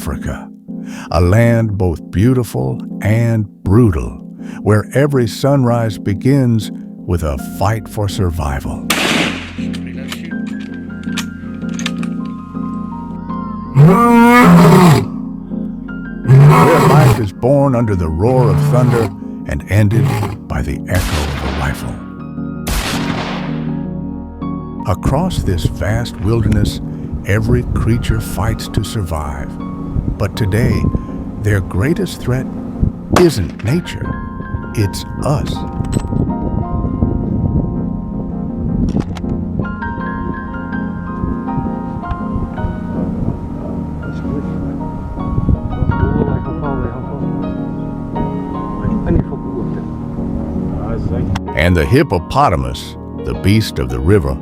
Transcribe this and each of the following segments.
Africa, a land both beautiful and brutal, where every sunrise begins with a fight for survival. Where life is born under the roar of thunder and ended by the echo of a rifle. Across this vast wilderness, every creature fights to survive. But today, their greatest threat isn't nature, it's us. And the hippopotamus, the beast of the river,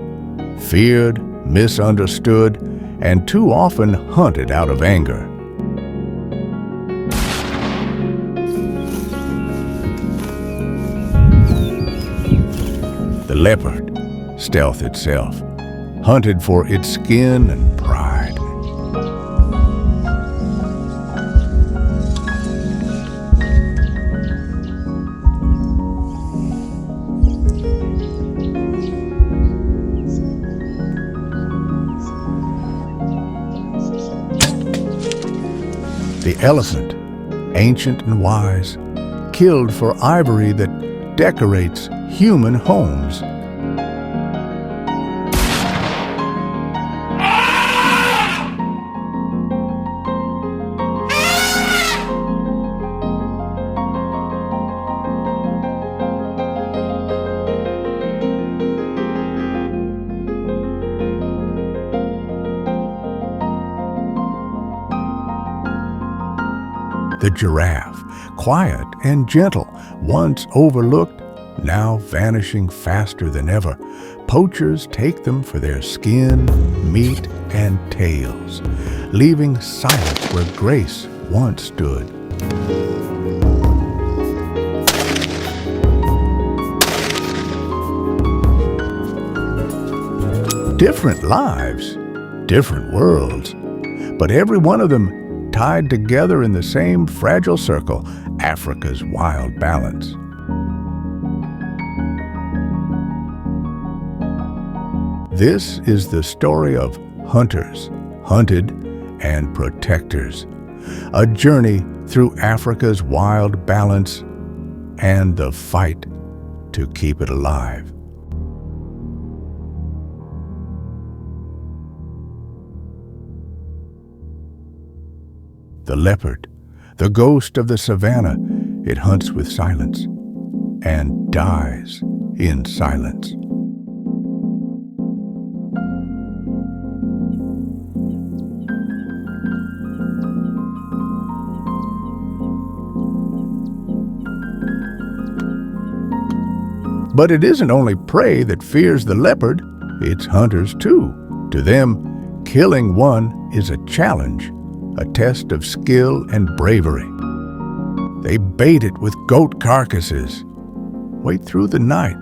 feared, misunderstood, and too often hunted out of anger. The leopard, stealth itself, hunted for its skin and pride. The elephant, ancient and wise, killed for ivory that decorates human homes. The giraffe, quiet and gentle, once overlooked, now vanishing faster than ever. Poachers take them for their skin, meat, and tails, leaving silence where grace once stood. Different lives, different worlds, but every one of them tied together in the same fragile circle, Africa's wild balance. This is the story of hunters, hunted, and protectors, a journey through Africa's wild balance and the fight to keep it alive. The leopard, the ghost of the savannah, it hunts with silence and dies in silence. But it isn't only prey that fears the leopard, it's hunters too. To them, killing one is a challenge, a test of skill and bravery. They bait it with goat carcasses. Wait through the night.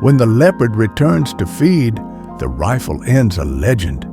When the leopard returns to feed, the rifle ends a legend.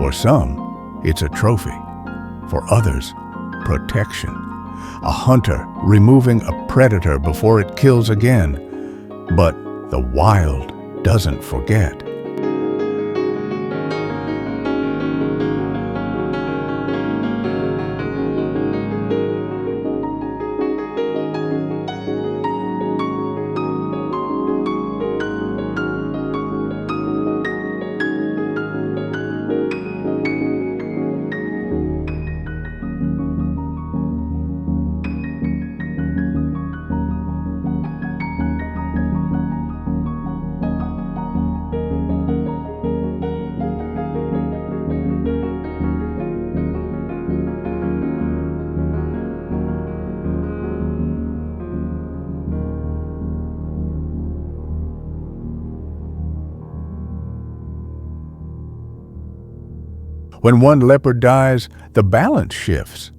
For some, it's a trophy. For others, protection. A hunter removing a predator before it kills again. But the wild doesn't forget. When one leopard dies, the balance shifts.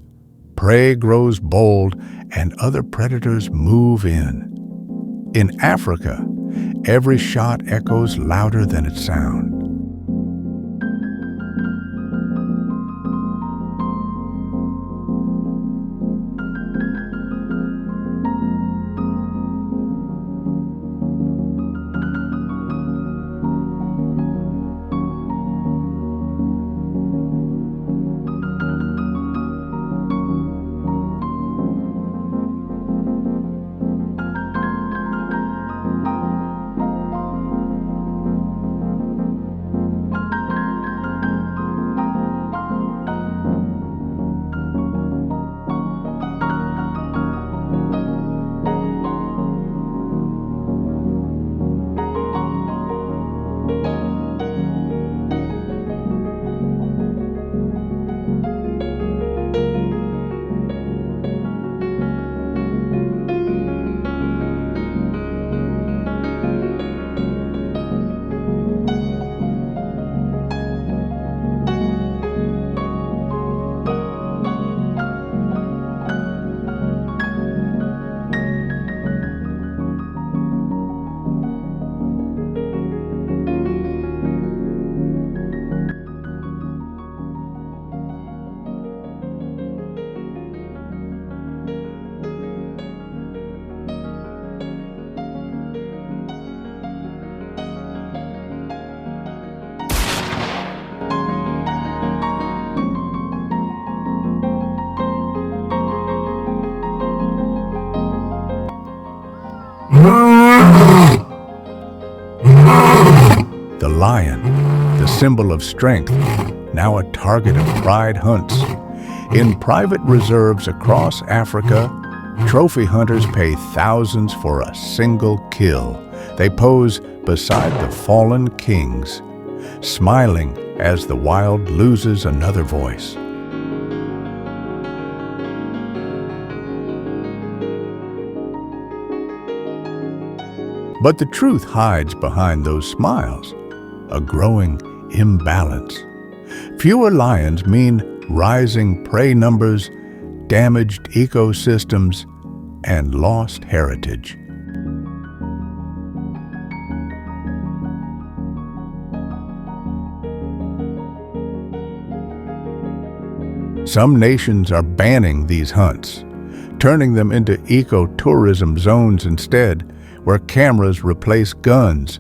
Prey grows bold and other predators move in. In Africa, every shot echoes louder than its sound. The lion, the symbol of strength, now a target of pride hunts. In private reserves across Africa, trophy hunters pay thousands for a single kill. They pose beside the fallen kings, smiling as the wild loses another voice. But the truth hides behind those smiles, a growing imbalance. Fewer lions mean rising prey numbers, damaged ecosystems, and lost heritage. Some nations are banning these hunts, turning them into ecotourism zones instead, where cameras replace guns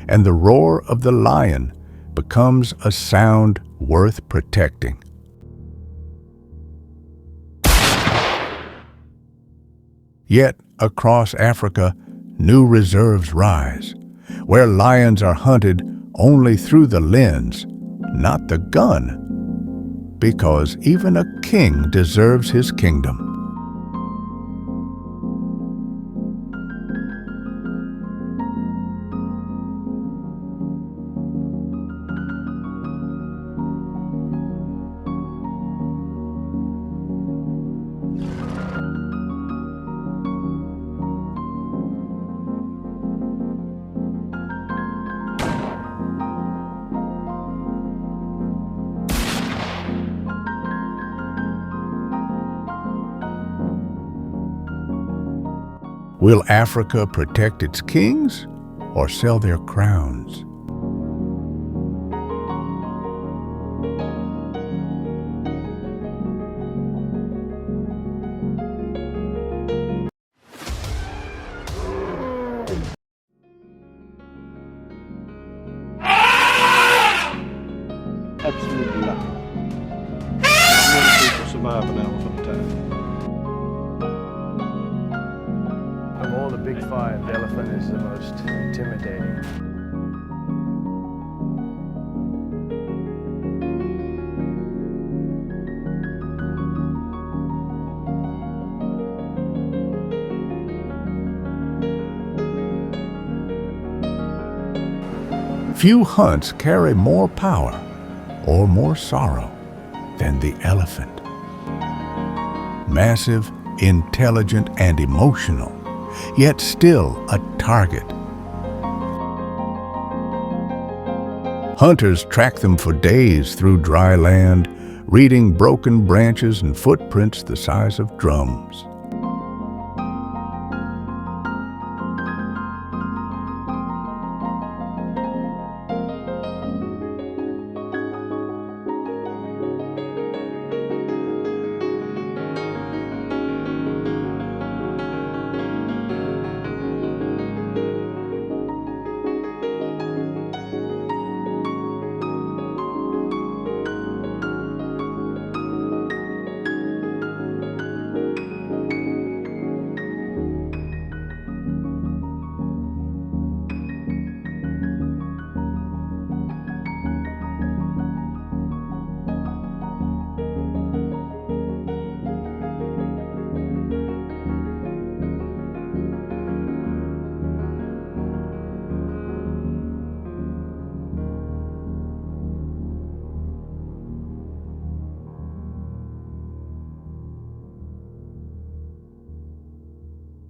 and the roar of the lion becomes a sound worth protecting. Yet, across Africa, new reserves rise, where lions are hunted only through the lens, not the gun, because even a king deserves his kingdom. Will Africa protect its kings or sell their crowns? you'd find the elephant is the most intimidating. Few hunts carry more power or more sorrow than the elephant. Massive, intelligent, and emotional, yet still a target. Hunters track them for days through dry land, reading broken branches and footprints the size of drums.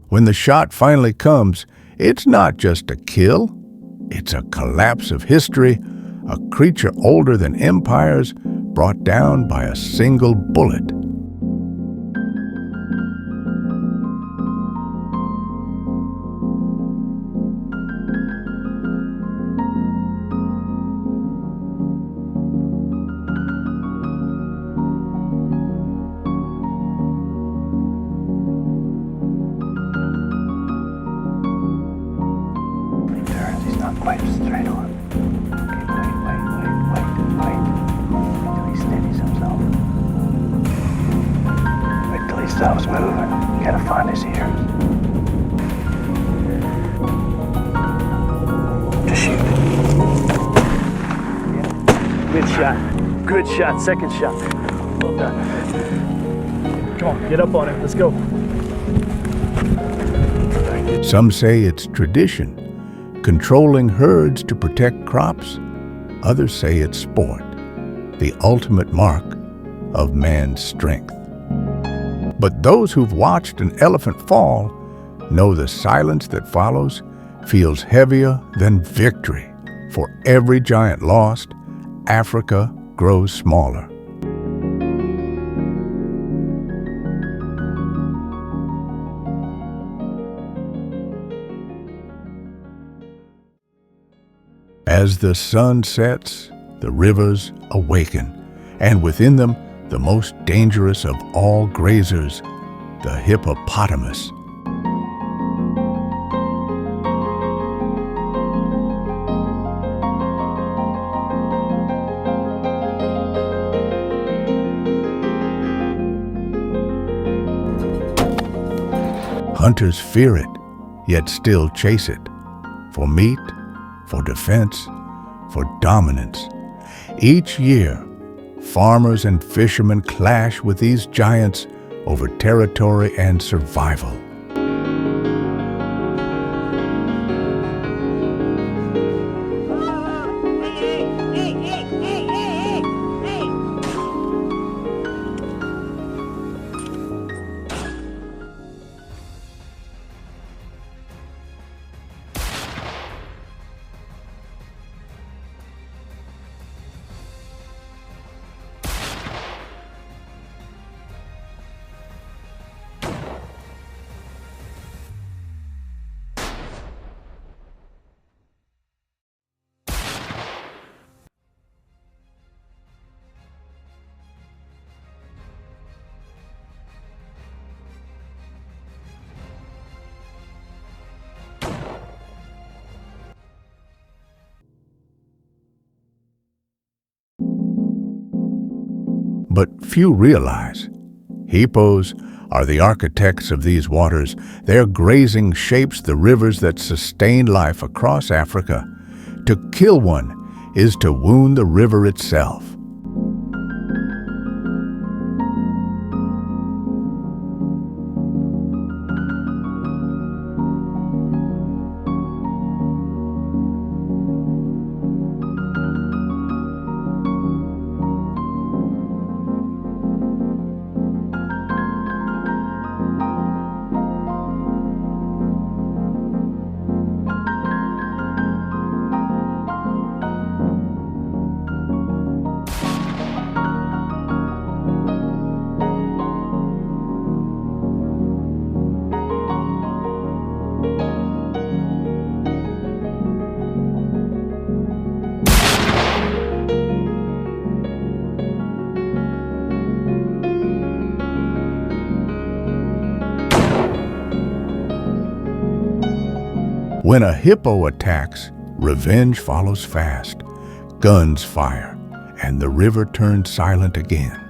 When the shot finally comes, it's not just a kill, it's a collapse of history, a creature older than empires brought down by a single bullet. Quite straight on. Okay, wait. Till he steadies himself. Wait till he stops moving. You gotta find his ears. Just shoot. Yeah. Good shot. Second shot. Well done. Come on, get up on him. Let's go. Some say it's tradition, controlling herds to protect crops. Others say it's sport, the ultimate mark of man's strength. But those who've watched an elephant fall know the silence that follows feels heavier than victory. For every giant lost, Africa grows smaller. As the sun sets, the rivers awaken, and within them, the most dangerous of all grazers, the hippopotamus. Hunters fear it, yet still chase it, for meat, for defense, for dominance. Each year, farmers and fishermen clash with these giants over territory and survival. But few realize hippos are the architects of these waters. Their grazing shapes the rivers that sustain life across Africa. To kill one is to wound the river itself. When a hippo attacks, revenge follows fast. Guns fire, and the river turns silent again.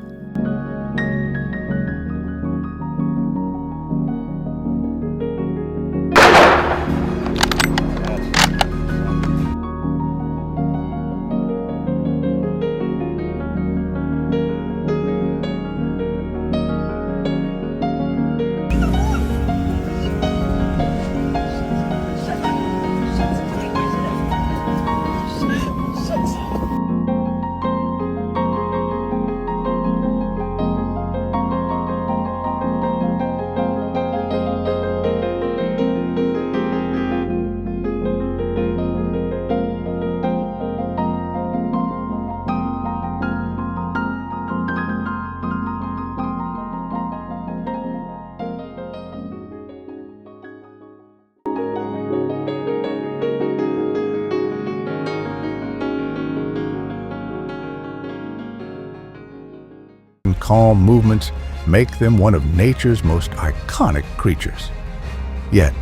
Calm movements make them one of nature's most iconic creatures. Yet,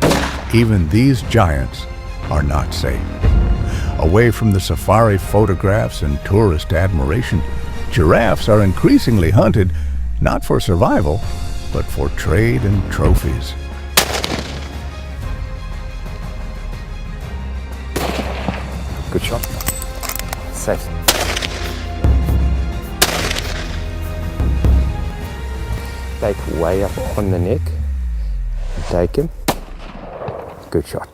even these giants are not safe. Away from the safari photographs and tourist admiration, giraffes are increasingly hunted not for survival, but for trade and trophies. Good shot. Safe. Take way up on the neck. Take him. Good shot.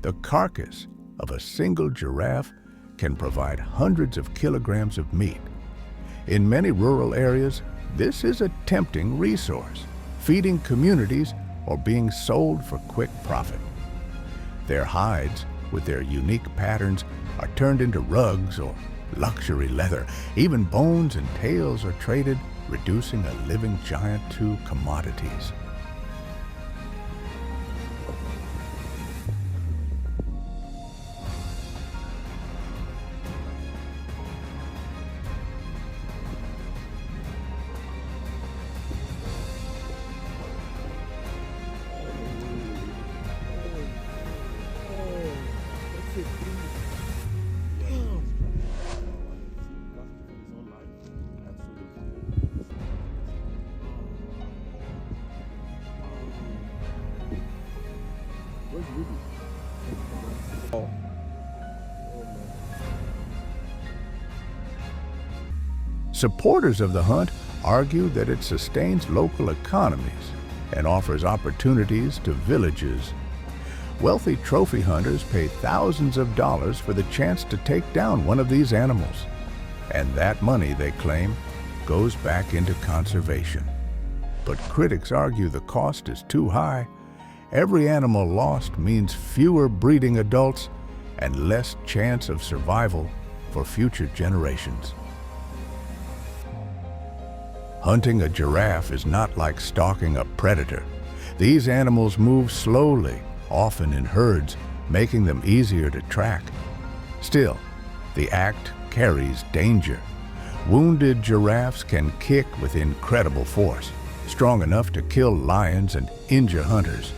The carcass of a single giraffe can provide hundreds of kilograms of meat. In many rural areas, this is a tempting resource, feeding communities or being sold for quick profit. Their hides, with their unique patterns, are turned into rugs or luxury leather. Even bones and tails are traded, reducing a living giant to commodities. Supporters of the hunt argue that it sustains local economies and offers opportunities to villages. Wealthy trophy hunters pay thousands of dollars for the chance to take down one of these animals. And that money, they claim, goes back into conservation. but critics argue the cost is too high. Every animal lost means fewer breeding adults and less chance of survival for future generations. Hunting a giraffe is not like stalking a predator. These animals move slowly, often in herds, making them easier to track. Still, the act carries danger. Wounded giraffes can kick with incredible force, strong enough to kill lions and injure hunters.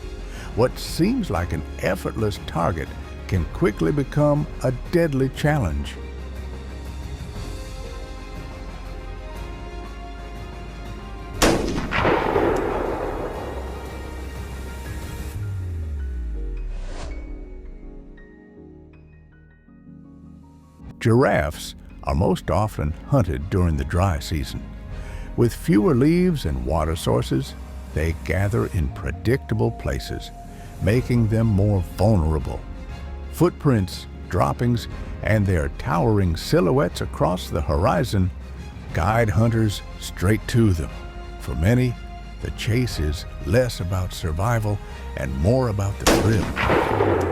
What seems like an effortless target can quickly become a deadly challenge. Giraffes are most often hunted during the dry season. With fewer leaves and water sources, they gather in predictable places, making them more vulnerable. Footprints, droppings, and their towering silhouettes across the horizon guide hunters straight to them. For many, the chase is less about survival and more about the thrill.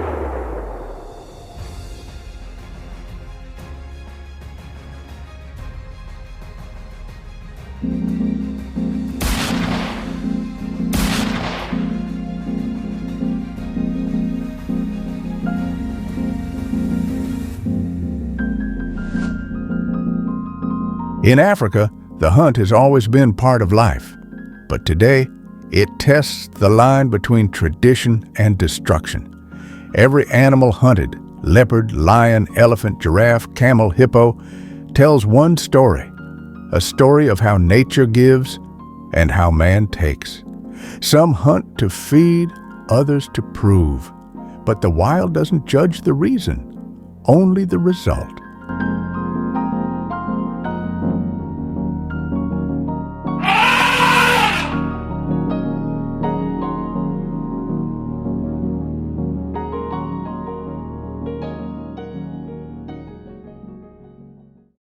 In Africa, the hunt has always been part of life, but today it tests the line between tradition and destruction. Every animal hunted, leopard, lion, elephant, giraffe, camel, hippo, tells one story, a story of how nature gives and how man takes. Some hunt to feed, others to prove, but the wild doesn't judge the reason, only the result.